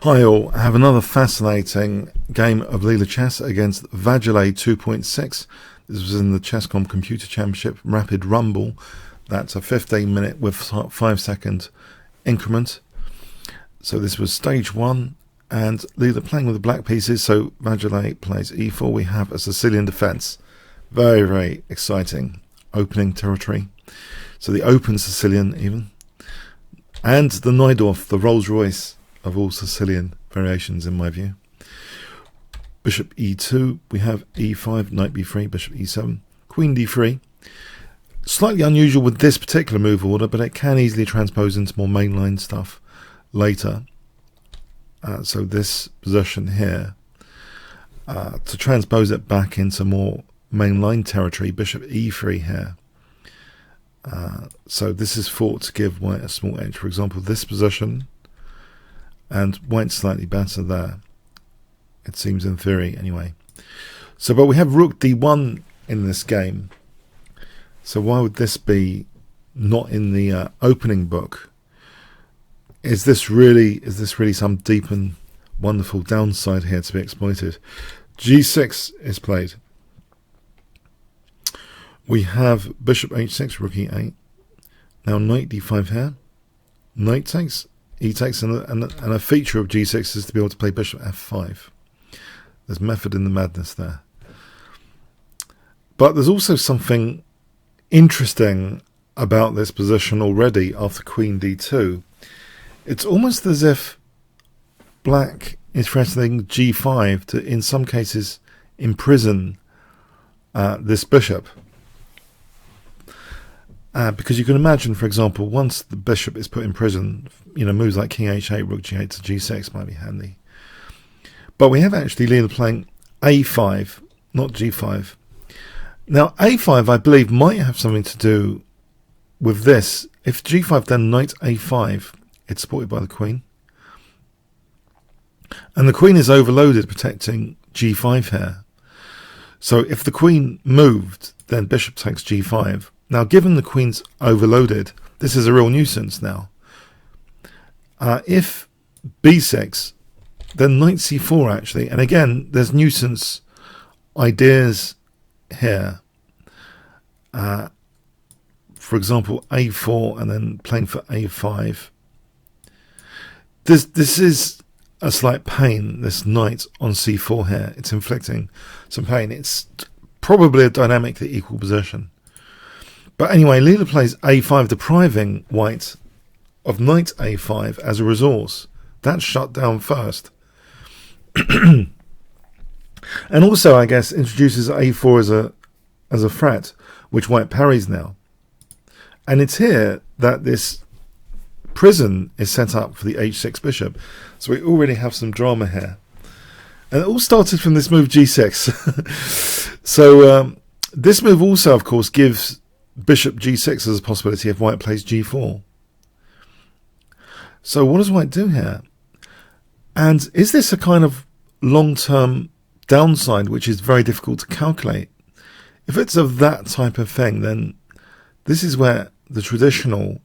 Hi all, I have another fascinating game of Leela Chess against Vajolet 2.6. This was in the Chess.com Computer Championship Rapid Rumble. That's a 15-minute with 5-second increment. So this was stage 1, and Leela playing with the black pieces, so Vajolet plays e4. We have a Sicilian defense. Very, very exciting opening territory. So the open Sicilian even. And the Najdorf, the Rolls Royce of all Sicilian variations in my view. Bishop e2, we have e5, knight b3, bishop e7, queen d3. Slightly unusual with this particular move order, but it can easily transpose into more mainline stuff later. So this position here, to transpose it back into more mainline territory, bishop e3 here. So this is thought to give white a small edge. For example, this position, and white's slightly better there, it seems, in theory anyway. So but we have rook d1 in this game, so why would this be not in the opening book? Is this really some deep and wonderful downside here to be exploited? g6 is played. We have bishop h6, rook e8. Now knight d5 here. Knight takes, e takes, and a feature of g6 is to be able to play bishop f5. There's method in the madness there. But there's also something interesting about this position already after queen d2. It's almost as if black is threatening g5 to, in some cases, imprison this bishop. Because you can imagine, for example, once the bishop is put in prison, moves like king h8, rook g8 to g6 might be handy. But we have actually Leela playing a5, not g5. Now, a5, I believe, might have something to do with this. If g5, then knight a5, it's supported by the queen. And the queen is overloaded, protecting g5 here. So if the queen moved, then bishop takes g5. Now, given the queen's overloaded, this is a real nuisance now. If b6, then knight c4 actually. And again, there's nuisance ideas here. For example, a4 and then playing for a5. This is a slight pain, this knight on c4 here. It's inflicting some pain. It's probably a dynamically equal position. But anyway, Leela plays a5, depriving white of knight a5 as a resource. That's shut down first. And also, I guess, introduces a4 as a threat, which white parries now. And it's here that this prison is set up for the h6 bishop. So we already have some drama here. And it all started from this move g6. So this move also, of course, gives bishop g6 as a possibility if white plays g4. So what does white do here? And is this a kind of long-term downside which is very difficult to calculate? If it's of that type of thing, then this is where the traditional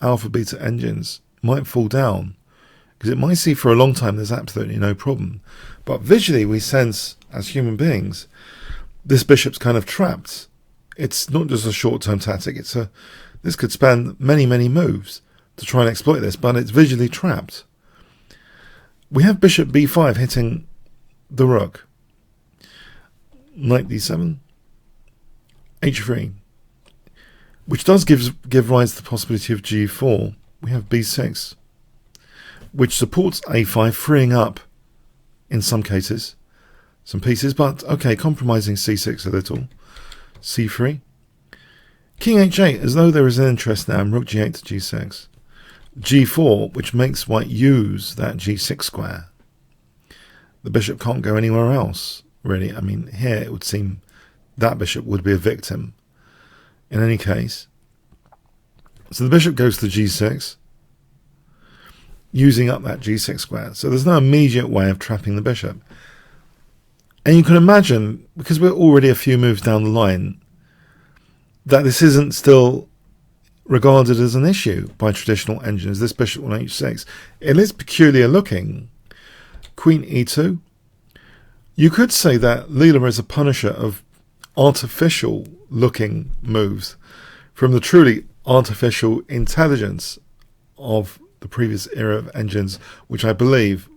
alpha beta engines might fall down, because it might see for a long time there's absolutely no problem, but visually we sense as human beings this bishop's kind of trapped. It's not just a short-term tactic. This could span many, many moves to try and exploit this, but it's visually trapped. We have bishop b5 hitting the rook. Knight d7, h3, which does give rise to the possibility of g4. We have b6, which supports a5, freeing up, in some cases, some pieces, but okay, compromising c6 a little. c3, king h8, as though there is an interest now in rook g8 to g6. g4, which makes white use that g6 square. The bishop can't go anywhere else, really. I mean, here it would seem that bishop would be a victim in any case. So the bishop goes to g6, using up that g6 square. So there's no immediate way of trapping the bishop. And you can imagine, because we're already a few moves down the line, that this isn't still regarded as an issue by traditional engines, this bishop on h6. It is peculiar looking, Queen e2. You could say that Leela is a punisher of artificial looking moves from the truly artificial intelligence of the previous era of engines, which I believe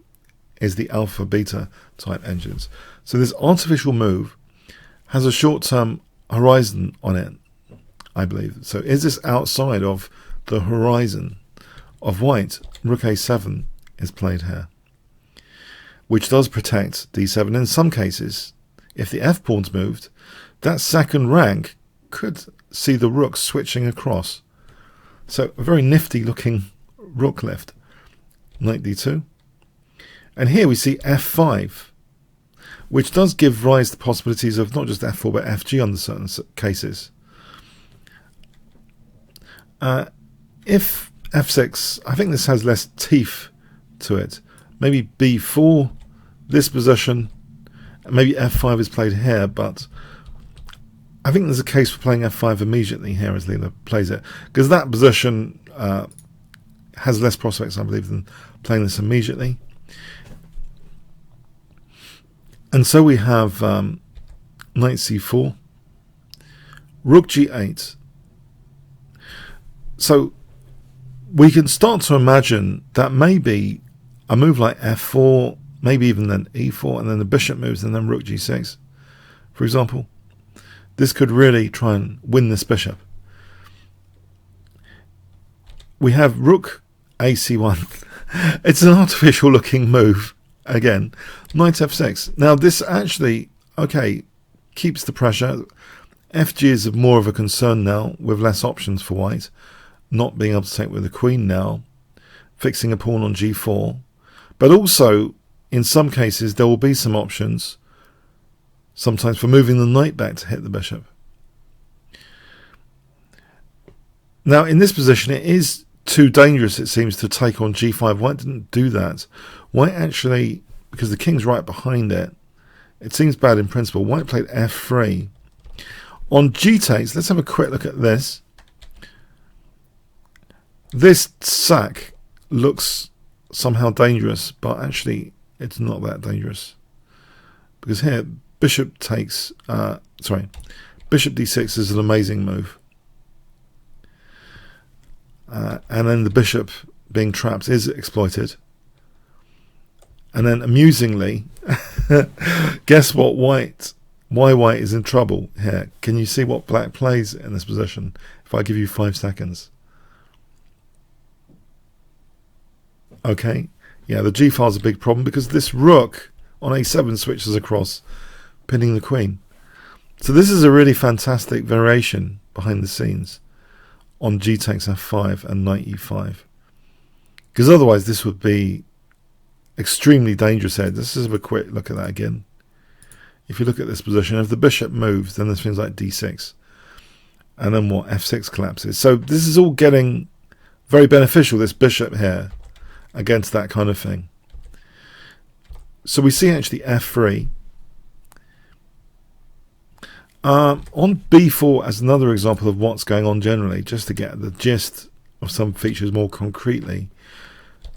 is the alpha beta type engines. So this artificial move has a short-term horizon on it, I believe. So is this outside of the horizon of white? Rook a7 is played here, which does protect d7. In some cases, if the f pawn's moved, that second rank could see the rook switching across. So a very nifty looking rook lift. Knight d2. And here we see f5, which does give rise to possibilities of not just f4 but fg under certain cases. If f6, I think this has less teeth to it. Maybe b4, this position, maybe f5 is played here, but I think there's a case for playing f5 immediately here as Leela plays it, because that position has less prospects, I believe, than playing this immediately. And so we have knight c4, rook g8. So we can start to imagine that maybe a move like f4, maybe even then e4, and then the bishop moves, and then rook g6, for example. This could really try and win this bishop. We have rook ac1. It's an artificial looking move. Again, knight f6. Now this actually, okay, keeps the pressure. Fg is more of a concern now, with less options for white. Not being able to take with the queen now. Fixing a pawn on g4. But also, in some cases, there will be some options, sometimes for moving the knight back to hit the bishop. Now in this position, it is too dangerous, it seems, to take on g5. White didn't do that. White actually, because the king's right behind it, it seems bad in principle. White played f3. On g takes, let's have a quick look at this. This sack looks somehow dangerous, but actually it's not that dangerous. Because here, bishop takes, bishop d6 is an amazing move. And then the bishop being trapped is exploited. And then amusingly, guess what why white is in trouble here? Can you see what black plays in this position if I give you 5 seconds? Okay, yeah, the g-file is a big problem because this rook on a7 switches across, pinning the queen. So this is a really fantastic variation behind the scenes on g takes f5 and knight e5. Because otherwise this would be extremely dangerous here. Let's just have a quick look at that again. If you look at this position, if the bishop moves, then there's things like d6. And then what? f6 collapses. So this is all getting very beneficial, this bishop here, against that kind of thing. So we see actually f3. On b4 as another example of what's going on generally, just to get the gist of some features more concretely.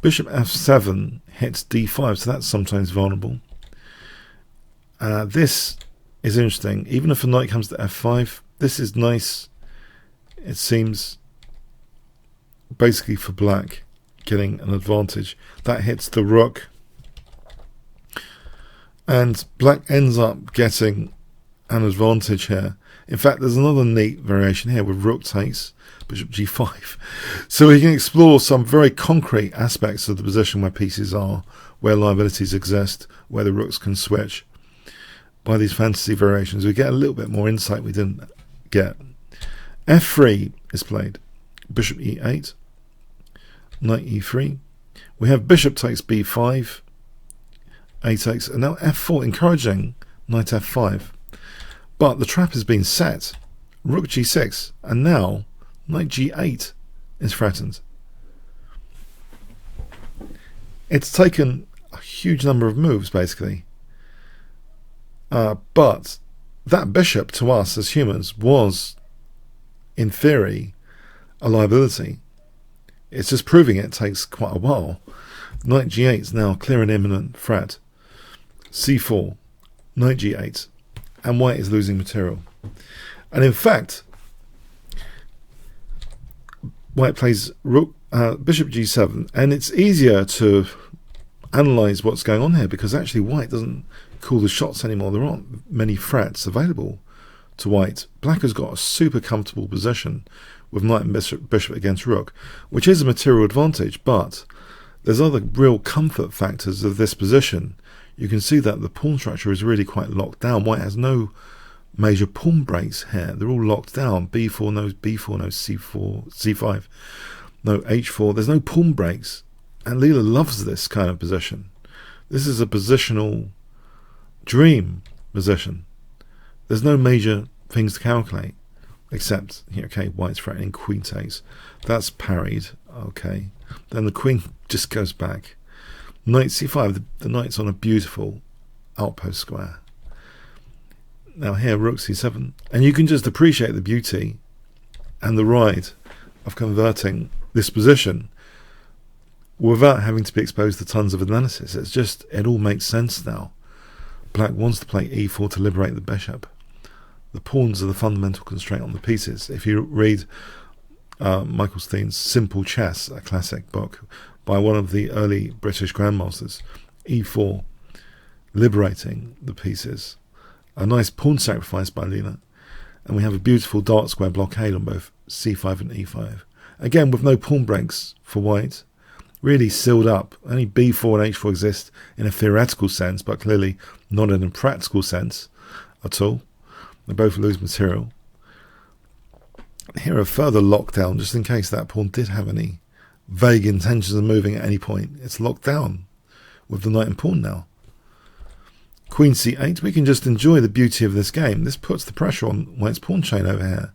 Bishop f7 hits d5, so that's sometimes vulnerable. This is interesting. Even if a knight comes to f5, this is nice. It seems basically for black getting an advantage. That hits the rook. And black ends up getting an advantage here. In fact, there's another neat variation here with rook takes, bishop g5. So we can explore some very concrete aspects of the position where pieces are, where liabilities exist, where the rooks can switch. By these fantasy variations, we get a little bit more insight we didn't get. f3 is played. Bishop e8, knight e3. We have bishop takes b5, a takes, and now f4, encouraging knight f5. But the trap has been set. Rook g6, and now knight g8 is threatened. It's taken a huge number of moves, basically. But that bishop to us as humans was, in theory, a liability. It's just proving it takes quite a while. Knight g8 is now clear and imminent threat. c4, knight g8, and white is losing material. And in fact, white plays rook, bishop g7, and it's easier to analyze what's going on here because actually white doesn't call the shots anymore. There aren't many threats available to white. Black has got a super comfortable position with knight and bishop against rook, which is a material advantage, but there's other real comfort factors of this position. You can see that the pawn structure is really quite locked down. White has no major pawn breaks here. They're all locked down. b4, no b4, no c4, c5, no h4. There's no pawn breaks. And Leela loves this kind of position. This is a positional dream position. There's no major things to calculate, except, okay, white's threatening queen takes. That's parried, okay. Then the queen just goes back. Knight c5, the knight's on a beautiful outpost square. Now here, rook c7. And you can just appreciate the beauty and the ride of converting this position without having to be exposed to tons of analysis. It's just, it all makes sense now. Black wants to play e4 to liberate the bishop. The pawns are the fundamental constraint on the pieces. If you read Michael Steen's Simple Chess, a classic book by one of the early British grandmasters, e4, liberating the pieces. A nice pawn sacrifice by Leela. And we have a beautiful dark square blockade on both c5 and e5. Again, with no pawn breaks for white. Really sealed up. Only b4 and h4 exist in a theoretical sense, but clearly not in a practical sense at all. They both lose material. Here a further lockdown, just in case that pawn did have any vague intentions of moving at any point. It's locked down with the knight and pawn now. Queen c8, we can just enjoy the beauty of this game. This puts the pressure on white's pawn chain over here.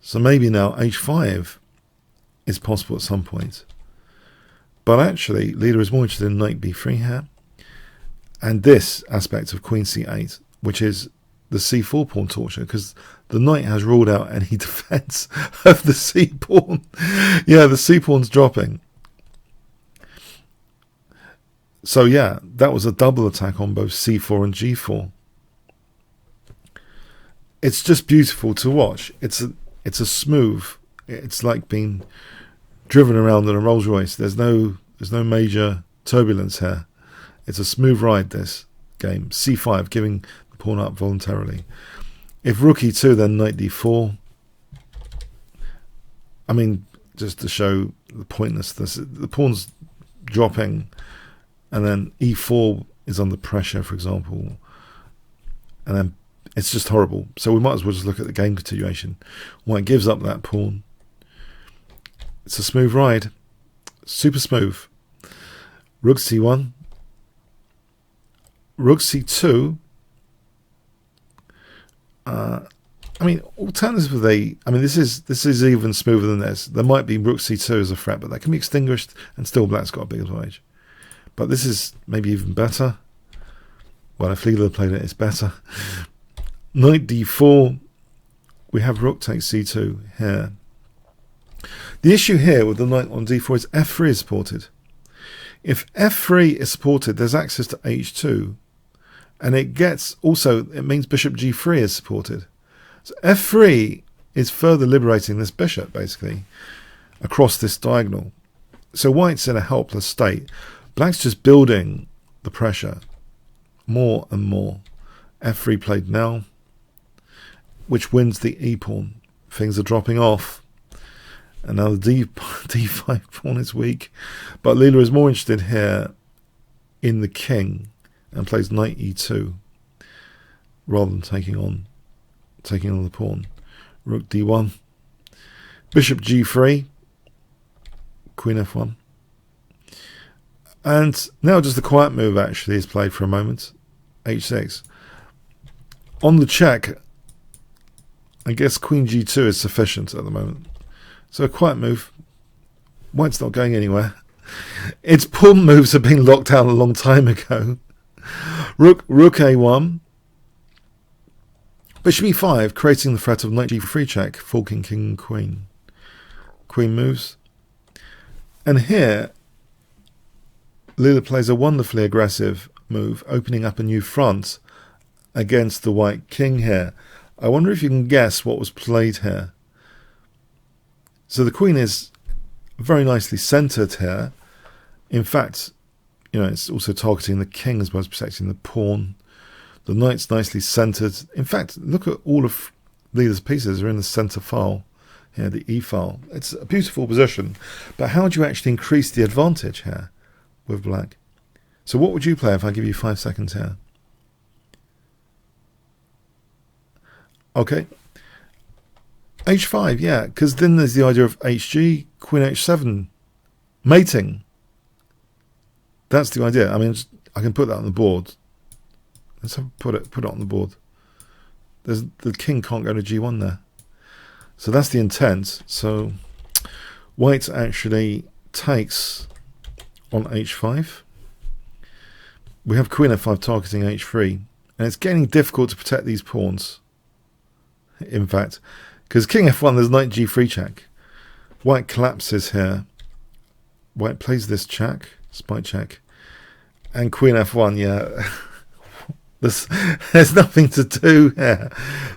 So maybe now h5 is possible at some point. But actually, Leela is more interested in knight b3 here. And this aspect of queen c8, which is the c4 pawn torture, because the knight has ruled out any defense of the c pawn. Yeah, the c pawn's dropping. So yeah, that was a double attack on both c4 and g4. It's just beautiful to watch. It's a smooth. It's like being driven around in a Rolls Royce. There's no major turbulence here. It's a smooth ride, this game. c5, giving the pawn up voluntarily. If rook e2, then knight d4. I mean, just to show the pointlessness, the pawn's dropping, and then e4 is under pressure, for example, and then it's just horrible. So we might as well just look at the game continuation. White gives up that pawn. It's a smooth ride, super smooth. Rook c1, rook c2. I mean, alternatively, this is even smoother than this. There might be rook c2 as a threat, but that can be extinguished, and still black's got a big advantage. But this is maybe even better. Well, if Leela played it, it's better. Knight d4. We have rook takes c2 here. The issue here with the knight on d4 is f3 is supported. If f3 is supported, there's access to h2, and it means bishop g3 is supported. So f3 is further liberating this bishop, basically, across this diagonal. So white's in a helpless state. Black's just building the pressure more and more. f3 played now, which wins the e pawn. Things are dropping off. And now the d5 pawn is weak. But Leela is more interested here in the king and plays knight e2 rather than taking on the pawn. Rook d1. Bishop g3. Queen f1. And now just the quiet move actually is played for a moment. h6. On the check, I guess queen g2 is sufficient at the moment. So a quiet move. White's not going anywhere. Its pawn moves have been locked down a long time ago. Rook a1. Bishop e5, creating the threat of knight g3 check, forking king and queen. Queen moves. And here, Leela plays a wonderfully aggressive move, opening up a new front against the white king here. I wonder if you can guess what was played here. So the queen is very nicely centered here. In fact, it's also targeting the king as well as protecting the pawn. The knight's nicely centered. In fact, look at all of Leela's pieces are in the center file here, the E file. It's a beautiful position. But how do you actually increase the advantage here with black? So what would you play if I give you 5 seconds here? Okay. H5, yeah, because then there's the idea of HG, Queen H7, mating. That's the idea. I mean, I can put that on the board. Let's put it on the board. The king can't go to G1 there. So that's the intent. So white actually takes on H5. We have Queen F5 targeting H3. And it's getting difficult to protect these pawns. In fact, because King F1, there's Knight G3 check. White collapses here. White plays this check, spy check. And Queen F1, yeah. There's nothing to do here.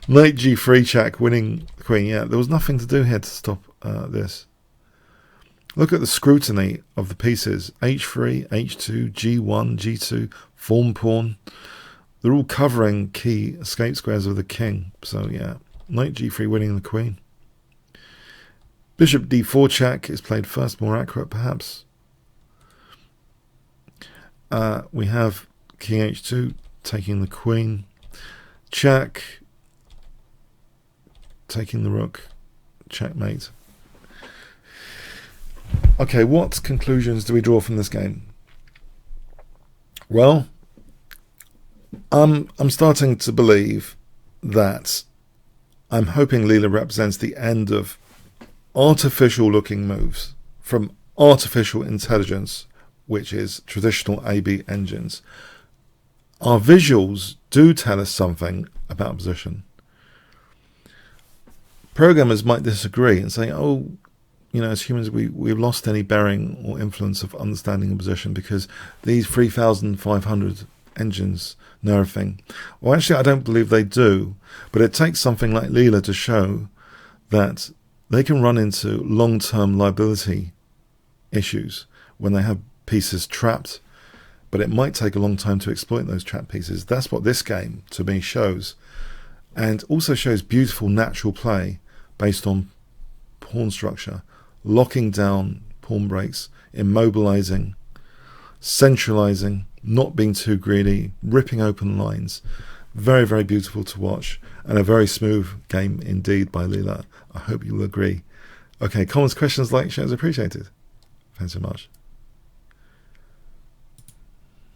Knight G3 check, winning queen. Yeah, there was nothing to do here to stop this. Look at the scrutiny of the pieces. H3, H2, G1, G2, form pawn. They're all covering key escape squares of the king. So yeah, Knight G3 winning the queen. Bishop D4 check is played first, more accurate perhaps. We have King H2 taking the queen, check, taking the rook, checkmate. Okay, what conclusions do we draw from this game? Well, I'm starting to believe that I'm hoping Leela represents the end of artificial looking moves from artificial intelligence, which is traditional AB engines. Our visuals do tell us something about position. Programmers might disagree and say, oh, as humans, we've lost any bearing or influence of understanding a position because these 3,500 engines know everything. Well, actually, I don't believe they do, but it takes something like Leela to show that they can run into long-term liability issues when they have pieces trapped. But it might take a long time to exploit those trap pieces. That's what this game, to me, shows. And also shows beautiful natural play based on pawn structure. Locking down pawn breaks, immobilizing, centralizing, not being too greedy, ripping open lines. Very, very beautiful to watch. And a very smooth game indeed by Leela. I hope you'll agree. Okay, comments, questions, likes, shares appreciated. Thanks so much.